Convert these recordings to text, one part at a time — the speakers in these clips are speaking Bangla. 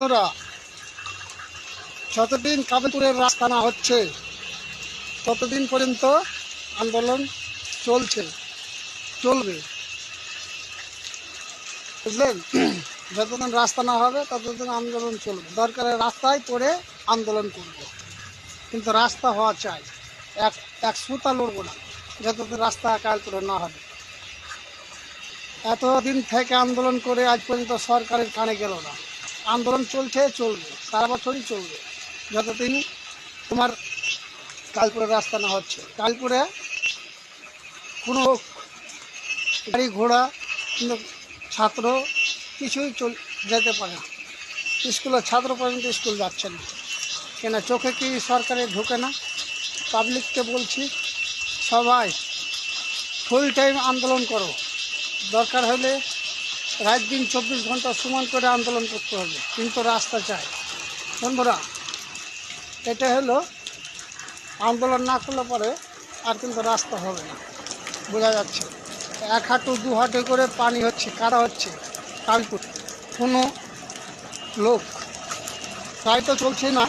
ওরা যতদিন কাবেপুরের রাস্তা না হচ্ছে ততদিন পর্যন্ত আন্দোলন চলবে, বুঝলেন? যতদিন রাস্তা না হবে ততদিন আন্দোলন চলবে। দরকারে রাস্তায় পড়ে আন্দোলন করব, কিন্তু রাস্তা হওয়া চাই। এক এক সুতা লড়বো না যতদিন রাস্তা কালপুরে না হবে। এতদিন থেকে আন্দোলন করে আজ পর্যন্ত সরকারের কানে গেল না। আন্দোলন চলবে, সারা বছরই চলবে যতদিন তোমার কালপুরে রাস্তা না হচ্ছে। কালপুরে কোনো গাড়ি ঘোড়া কিন্তু ছাত্র কিছুই যেতে পারে না। স্কুলের ছাত্র পর্যন্ত স্কুল যাচ্ছে না, কেন? চোখে কি সরকারে ঢোকে না? পাবলিককে বলছি, সবাই ফুল টাইম আন্দোলন করো। দরকার হলে রাত দিন 24 ঘন্টা সমান করে আন্দোলন করতে হবে, কিন্তু রাস্তা চাই। বন্ধুরা, এটা হলো আন্দোলন না করলে পরে আর কিন্তু রাস্তা হবে না, বোঝা যাচ্ছে। 1 হাঁটু 2 হাঁটু করে পানি হচ্ছে, কাদা হচ্ছে কালপুর। কোনো লোক প্রায় তো চলছে না,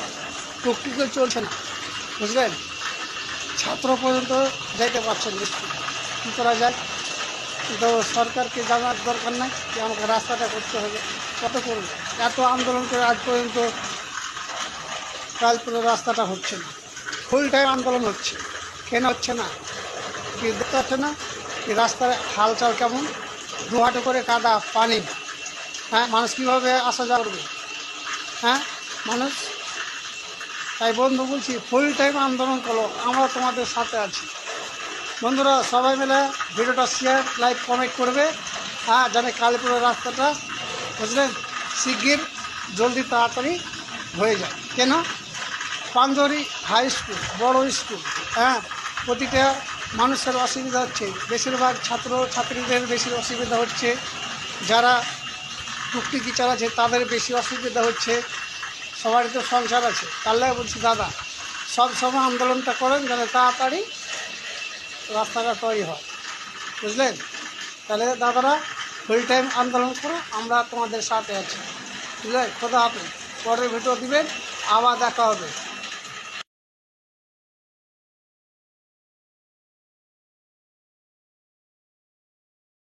টুকটুকে চলছে না, বুঝলেন? ছাত্র পর্যন্ত যাইতে পারছেন স্কুলে, কী করা যায়? তো সরকারকে জানার দরকার নাই যে আমাকে রাস্তাটা করতে হবে, কত করবে? এত আন্দোলন করে আজ পর্যন্ত কালপুরের রাস্তাটা হচ্ছে না। ফুল টাইম আন্দোলন হচ্ছে, কেন হচ্ছে না? কি দেখতে পাচ্ছে না কি রাস্তার হালচাল কেমন? 2 হাঁটু করে কাদা পানি। হ্যাঁ, মানুষ কীভাবে আসা যাওয়া করবে? হ্যাঁ, মানুষ। তাই বন্ধু বলছি, ফুল টাইম আন্দোলন করো, আমরা তোমাদের সাথে আছি। বন্ধুরা, সবাই মিলে ভিডিওটা শেয়ার, লাইক, কমেন্ট করবে। হ্যাঁ, জানে কালীপুরের রাস্তাটা, বুঝলেন, শিগগির জলদি তাড়াতাড়ি হয়ে যায়। কেন? পাঞ্জরি হাই স্কুল, বড় স্কুল, হ্যাঁ, প্রতিটা মানুষের অসুবিধা হচ্ছে। বেশিরভাগ ছাত্র ছাত্রীদের বেশি অসুবিধা হচ্ছে, যারা টুকটুকি চালাচ্ছে তাদের বেশি অসুবিধা হচ্ছে। সবারই তো সংসার আছে। তাহলে বলছি দাদা, সব সময় আন্দোলনটা করেন যেন তাড়াতাড়ি রাস্তাটা তৈরি হয়, বুঝলেন? তাহলে দাদারা ফুল টাইম আন্দোলন করো, আমরা তোমাদের সাথে আছি, বুঝলেন? খোদা হাফেজ। পরের ভিডিও দিবেন, আবার দেখা হবে।